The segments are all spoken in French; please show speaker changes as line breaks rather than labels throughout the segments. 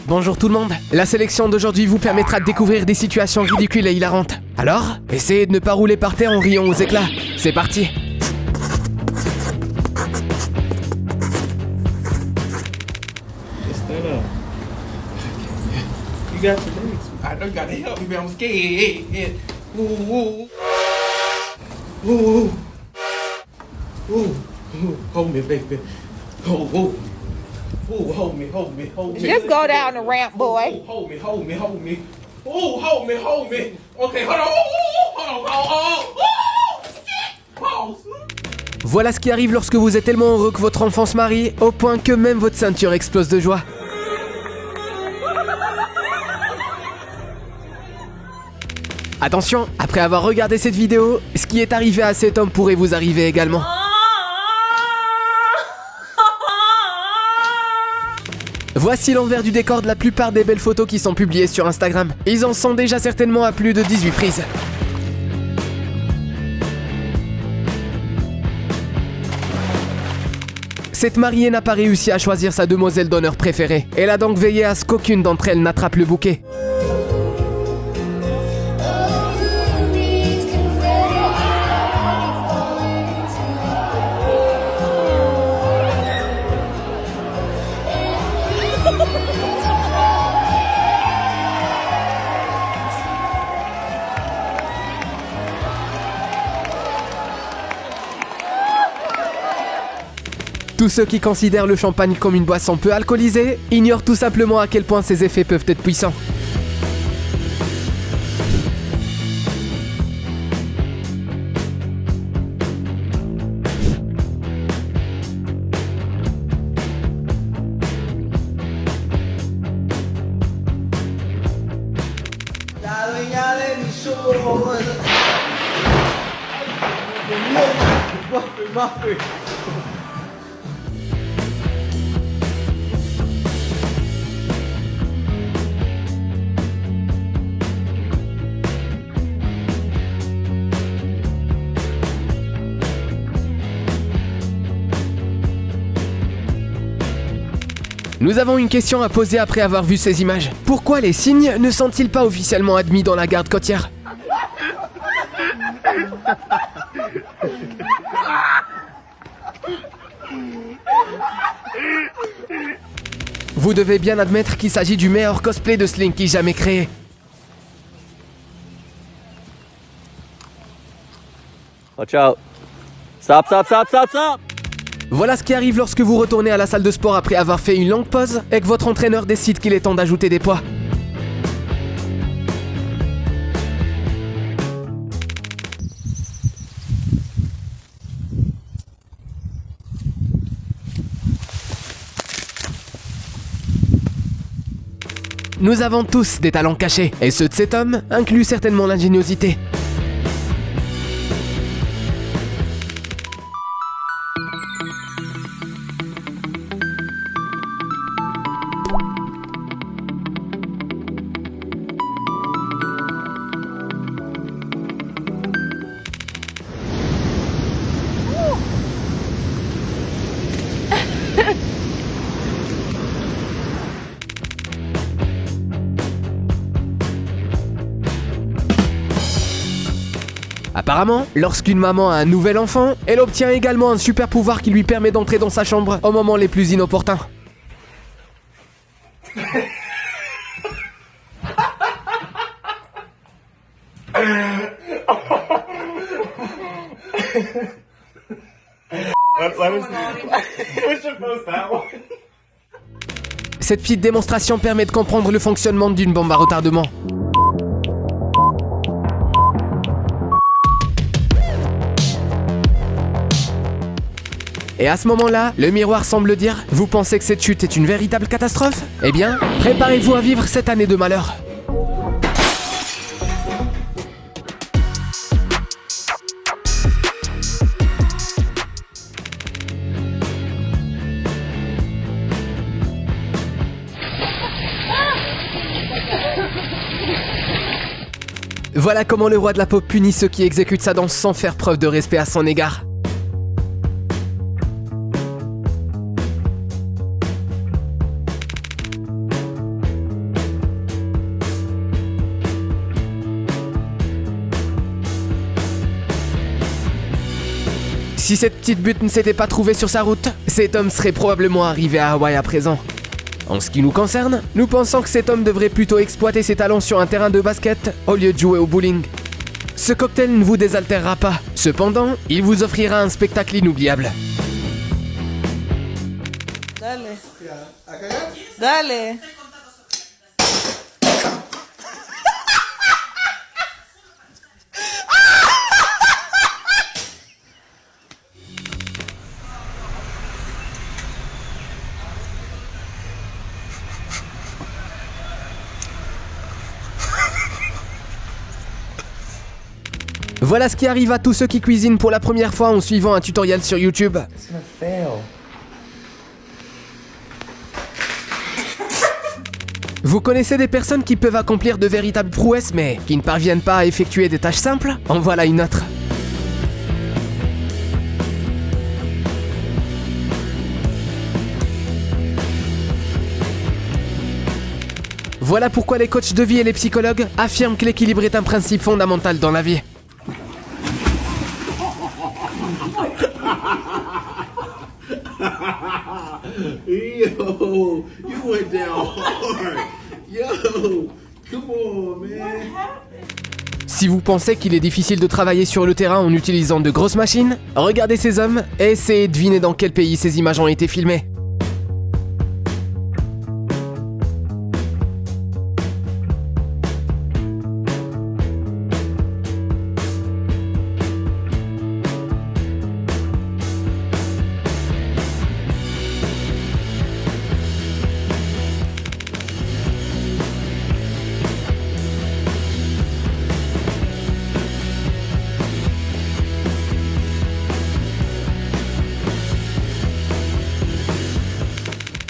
Bonjour tout le monde. La sélection d'aujourd'hui vous permettra de découvrir des situations ridicules et hilarantes. Alors, essayez de ne pas rouler par terre en riant aux éclats. C'est parti.
You got your legs. I know you gotta help me, man. I'm scared. Ooh. Ooh. Ooh. Ooh. Hold me, baby. Ooh. Ooh. Hold me.
Just go down the ramp, boy.
Hold me. Ooh, hold me. Okay, hold on. Pause.
Voilà ce qui arrive lorsque vous êtes tellement heureux que votre enfant se marie, au point que même votre ceinture explose de joie. Attention, après avoir regardé cette vidéo, ce qui est arrivé à cet homme pourrait vous arriver également. Voici l'envers du décor de la plupart des belles photos qui sont publiées sur Instagram. Ils en sont déjà certainement à plus de 18 prises. Cette mariée n'a pas réussi à choisir sa demoiselle d'honneur préférée. Elle a donc veillé à ce qu'aucune d'entre elles n'attrape le bouquet. Tous ceux qui considèrent le champagne comme une boisson peu alcoolisée ignorent tout simplement à quel point ses effets peuvent être puissants.
La dueña de mis ojos. Muffin.
Nous avons une question à poser après avoir vu ces images. Pourquoi les cygnes ne sont-ils pas officiellement admis dans la garde côtière ? Vous devez bien admettre qu'il s'agit du meilleur cosplay de Slinky jamais créé.
Watch out. Stop.
Voilà ce qui arrive lorsque vous retournez à la salle de sport après avoir fait une longue pause et que votre entraîneur décide qu'il est temps d'ajouter des poids. Nous avons tous des talents cachés, et ceux de cet homme incluent certainement l'ingéniosité. Apparemment, lorsqu'une maman a un nouvel enfant, elle obtient également un super pouvoir qui lui permet d'entrer dans sa chambre au moment les plus inopportuns. Cette petite démonstration permet de comprendre le fonctionnement d'une bombe à retardement. Et à ce moment-là, le miroir semble dire « Vous pensez que cette chute est une véritable catastrophe ? Eh bien, préparez-vous à vivre cette année de malheur. » Voilà comment le roi de la pop punit ceux qui exécutent sa danse sans faire preuve de respect à son égard. Si cette petite butte ne s'était pas trouvée sur sa route, cet homme serait probablement arrivé à Hawaï à présent. En ce qui nous concerne, nous pensons que cet homme devrait plutôt exploiter ses talents sur un terrain de basket au lieu de jouer au bowling. Ce cocktail ne vous désaltérera pas, cependant, il vous offrira un spectacle inoubliable.
Dale. Dale.
Voilà ce qui arrive à tous ceux qui cuisinent pour la première fois en suivant un tutoriel sur YouTube. Vous connaissez des personnes qui peuvent accomplir de véritables prouesses mais qui ne parviennent pas à effectuer des tâches simples? En voilà une autre. Voilà pourquoi les coachs de vie et les psychologues affirment que l'équilibre est un principe fondamental dans la vie.
Yo, you went down hard. Yo, come on, man.
Si vous pensez qu'il est difficile de travailler sur le terrain en utilisant de grosses machines, regardez ces hommes et essayez de deviner dans quel pays ces images ont été filmées.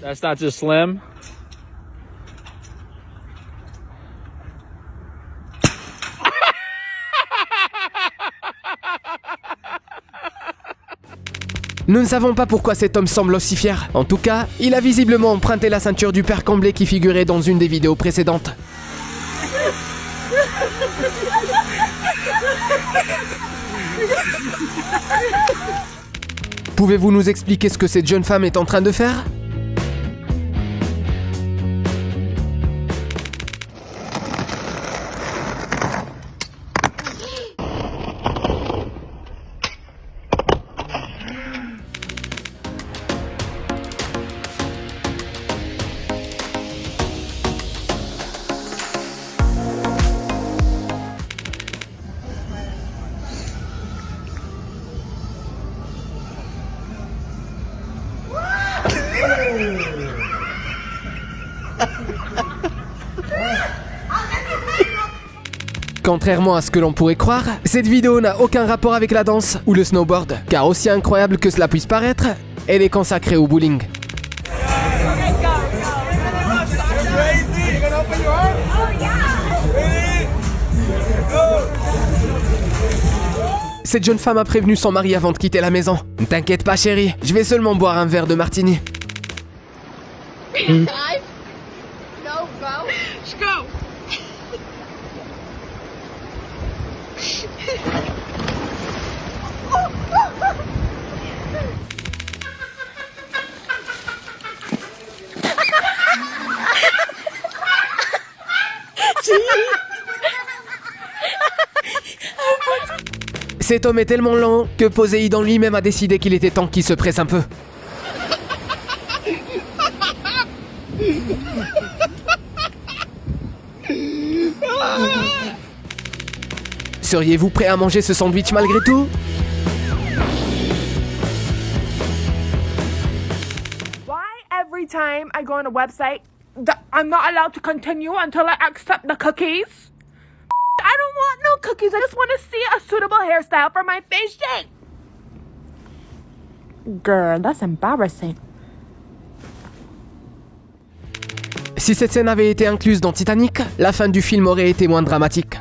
That's not just slim.
Nous ne savons pas pourquoi cet homme semble aussi fier. En tout cas, il a visiblement emprunté la ceinture du père Comblé qui figurait dans une des vidéos précédentes. Pouvez-vous nous expliquer ce que cette jeune femme est en train de faire ? Contrairement à ce que l'on pourrait croire, cette vidéo n'a aucun rapport avec la danse ou le snowboard, car aussi incroyable que cela puisse paraître, elle est consacrée au bowling. Cette jeune femme a prévenu son mari avant de quitter la maison. « Ne t'inquiète pas chérie, je vais seulement boire un verre de martini. » Cet homme est tellement lent que Poséidon lui-même a décidé qu'il était temps qu'il se presse un peu. Seriez-vous prêt à manger ce sandwich malgré tout?
Why every time I go on a website, I'm not allowed to continue until I accept the cookies? I don't want no cookies. I just want to see a suitable hairstyle for my face shape. Girl, that's embarrassing.
Si cette scène avait été incluse dans Titanic, la fin du film aurait été moins dramatique.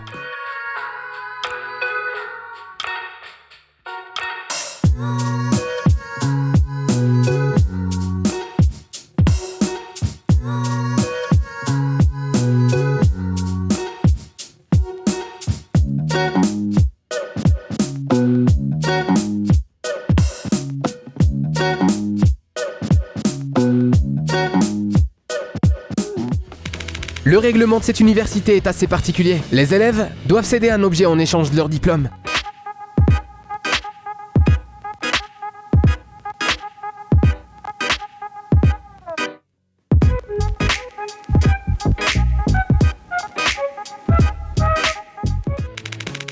Le règlement de cette université est assez particulier. Les élèves doivent céder un objet en échange de leur diplôme.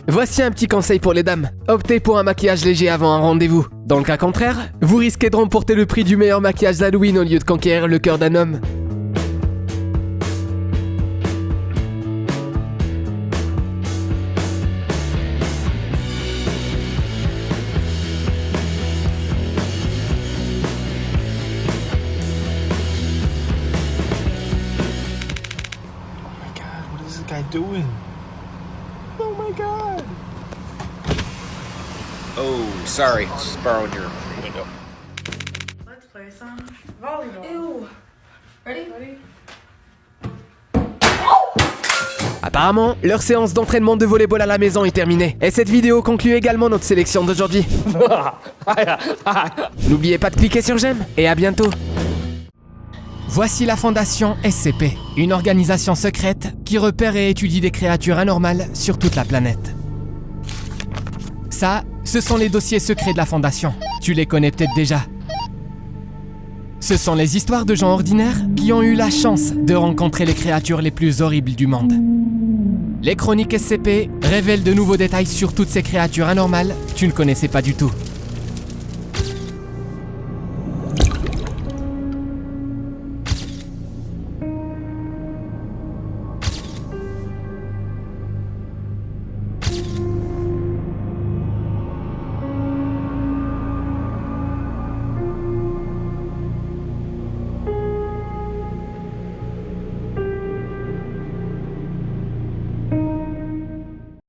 Voici un petit conseil pour les dames. Optez pour un maquillage léger avant un rendez-vous. Dans le cas contraire, vous risquez de remporter le prix du meilleur maquillage d'Halloween au lieu de conquérir le cœur d'un homme.
God, what is this guy doing? Oh my God.
Oh, sorry. Just borrowing your window.
Let's play some volleyball. Ew. Ready?
Apparemment, leur séance d'entraînement de volleyball à la maison est terminée. Et cette vidéo conclut également notre sélection d'aujourd'hui. N'oubliez pas de cliquer sur j'aime et à bientôt. Voici la Fondation SCP, une organisation secrète qui repère et étudie des créatures anormales sur toute la planète. Ça, ce sont les dossiers secrets de la Fondation. Tu les connais peut-être déjà. Ce sont les histoires de gens ordinaires qui ont eu la chance de rencontrer les créatures les plus horribles du monde. Les chroniques SCP révèlent de nouveaux détails sur toutes ces créatures anormales que tu ne connaissais pas du tout.